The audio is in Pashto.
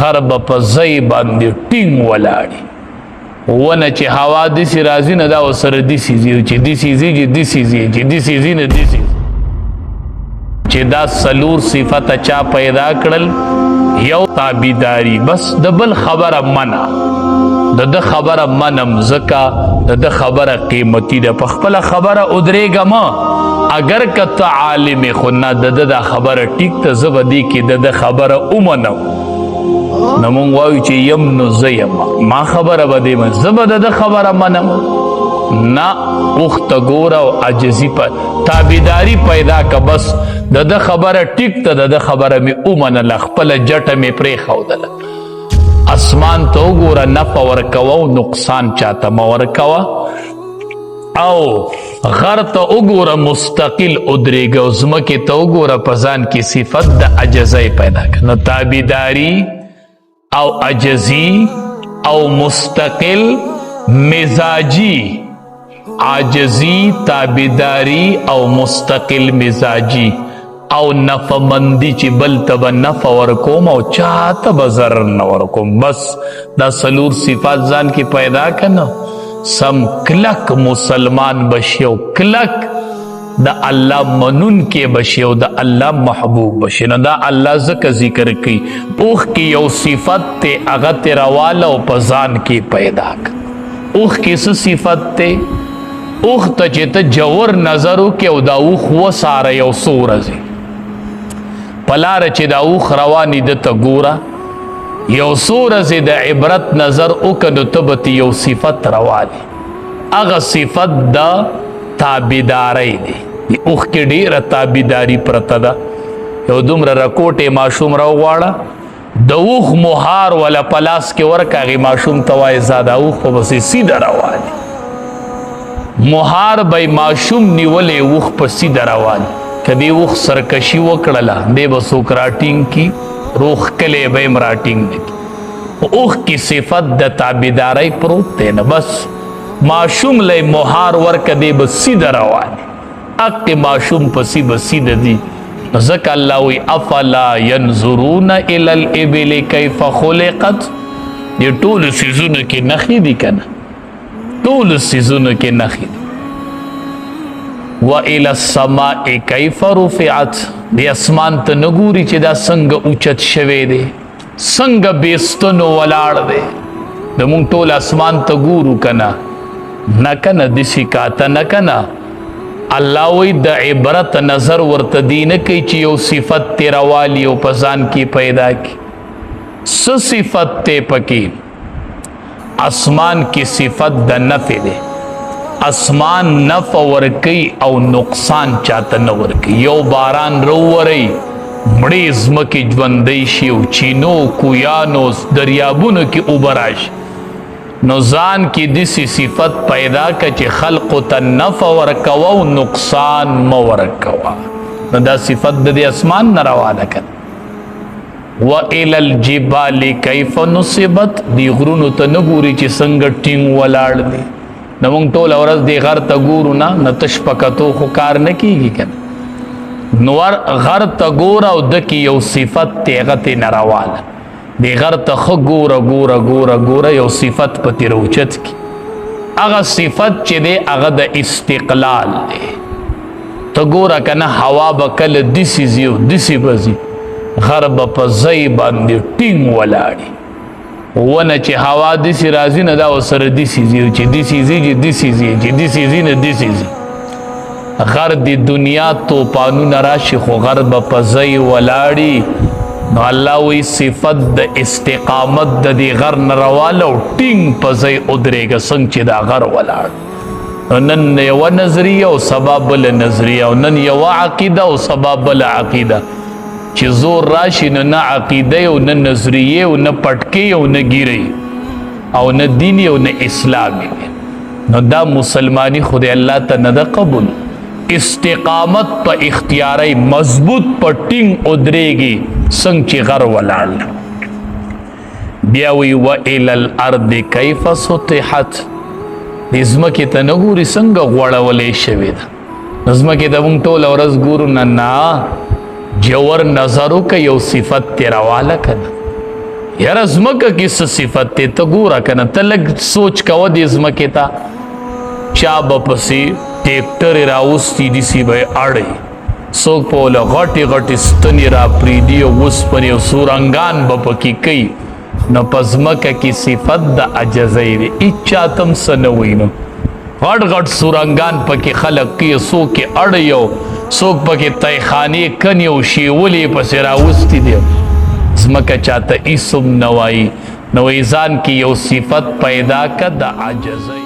غر به په ځای باندې ټینګ ولاړي ونه چې هوا داسې راځي نه دا ورسره داسې ځي چې داسې ځي چې داسې ځي چې داسې ځي نه داسې ځي چې دا څلور صفته چا پیدا کړل یو تابعداري بس د بل خبره منع د ده خبره منم ځکه د ده خبره قیمتي ده په خپله خبره ودرېږه مه اگر که ته عالم خو نه د ده دا خبره ټیک ته زه به دې کې د ده خبره ومنم نو مونږ وایو چې یم نو زه یم ما خبره به دې زه به د ده خبره منم نه اوښ ته ګوره او عاجزي تابعداري پیدا که بس د ده خبره ټیک ته د ده خبره مې ومنله خپله جټه مې پرېښودله اسمان ته وګوره نفع ورکوه او نقصان چاته مه ورکوه او غر ته وګوره مستقل ودرېږه او ځمکې ته وګوره په ځان کې صفت د عجزۍ پیدا کړه نو تابعداري او عجزي او مستقل مزاجي عاجزي تابعداري او مستقل مزاجي او نفمندی چې بل ته به نفع ورکوم او چاته به ضرر نه ورکوم بس دا څلور صفات ځان کې پیدا کنه سم کلک مسلمان بشي او کلک د الله منون کې بشي او د الله محبوب بشي نو دا الله ځکه ذکر کوي اوښ کې یو صفت ته هغه ته راواله او په ځان کې پیدا کړه اوښ کې څه صفت ته اوښ ته چې ته جوور نظر وکړې او دا اوښ وساره یو څو ورځې په لاره چې دا اوښ رواني ده ته ګوره یو څو ورځې د عبرت نظر وکړه نو ته به یو صفت راوالې هغه صفت د تابعدارۍ دی د اوښ کې ډېره تابعداري پرته ده یو دومره رکوټې ماشوم راوغواړه د اوښ مهار ولا په لاس کې ورکړه هغې ماشوم ته وایي زه دا اوښ به بسې سیده راوالې مهار به ماشوم نیولې اوښ په سیده راوالې که دې اوښ سرکشي وکړله دی به څوک راټینګ کي روغ کلی به یې راټینګ نه کي اوښ کې صفت د تابعدارۍ پروت دی نه بس ماشوم لی مهار ورکه دی به سیده روانې اقې ماشوم پسې به سیده دي ځکه الله وی افلا ینظرون الی الابل کیف خلقت دې ټولو څیزونو کې نښې دي که نه ټولو څیزونو کې نښې دي وإلى السماء کیف رفعت دی اسمان ته نه ګوري چې دا څنګه اوچت شوی دی څنګه بیستنو ولاړ دی د مونږ ټول اسمان ته ګورو که نه نه که نه داسې کاته نه که نه الله وی د عبرت نظر ورته دی نه کوي چې یو صفت تې راوالي او په ځان کې پیدا کړي څه صفت دی پکې اسمان کې صفت د نفع دی اسمان نفع ورکي او نقصان چاته نه ورکي یو باران رووري مړې ځمکې ژوندی شي او چینو کویانو دریابونو کې اوبه راشي نو ځان کې داسې صفت پیدا که چې خلقو ته نفع ورکوه او نقصان مه ورکوه نو دا صفت د دې اسمان نه راواله که وإلى الجبال کیف نصبت دی غرونو ته نه ګوري چې څنګه ټینګ ولاړ دی نو مونږ ټوله ورځ دې غر ته ګورو نه تش په کتو خو کار نه کېږي که نه نو غر ته ګوره او ده کې یو صفت دی هغه ترې نه راواله دې غر ته ښه ګوره ګوره ګوره ګوره یو صفت په ترې راوچت کړي هغه صفت چې دی هغه د استقلال دی ته ګوره که نه هوا به کله داسې ځي او داسې به ځي غر به په ځای باندې ټینګ ولاړي ونه چې هوا داسې راځي نه دا ورسره داسې ځي چې داسې ځي چې داسې ځي چې داسې ځي نه داسې ځي غر د دنیا توپانونه راشي خو غر به په ځای ولاړي نو الله وی صفت د استقامت د دې غر نه راواله او ټینګ په ځای ودرېږه څنګه چې دا غر ولاړ نن یوه نظریه او سبا بله نظریه او نن یوه عقیده او سبا بله عقیده چې زور راشي نو نه عقیده او نه نظریه او نه پټکې او نه ګیرې او نه دیني او نه اسلامي نو دا مسلمانی خدای الله ته نه ده قبول استقامت په اختیاري مضبوط په ټینګ ودرېږي څنګه چې غر ولاړ بیا وی وإلى الارض کیف سطحت دې ځمکې ته نه ګوري څنګه غوړولې شوې ده ځمکې ته موږ ټوله ورځ ګورو نه جوور نظر وکړه یو صفت ترې راواله که نه یاره ځمکه کې څه صفت دی ته ګوره که نه ته لږ سوچ کوه دې ځمکې ته چا به پسې ټیکټرې راوستي داسې به یې اړوي څوک په وله غټې غټې ستنې را پرېږدي او اوسپنې او سورنګان به پکې کوي نو په ځمکه کې صفت د عجزۍ دی هېچا ته هم څه نه وایي نو غټ غټ سورنګان پکې خلک کوي څوک یې اړوي او څوک پکې تیخانې کني او شیولې پسې راوستي دي ځمکه چاته هېڅ هم نه وایي نو ځان کې یو صفت پیدا که د عجزۍ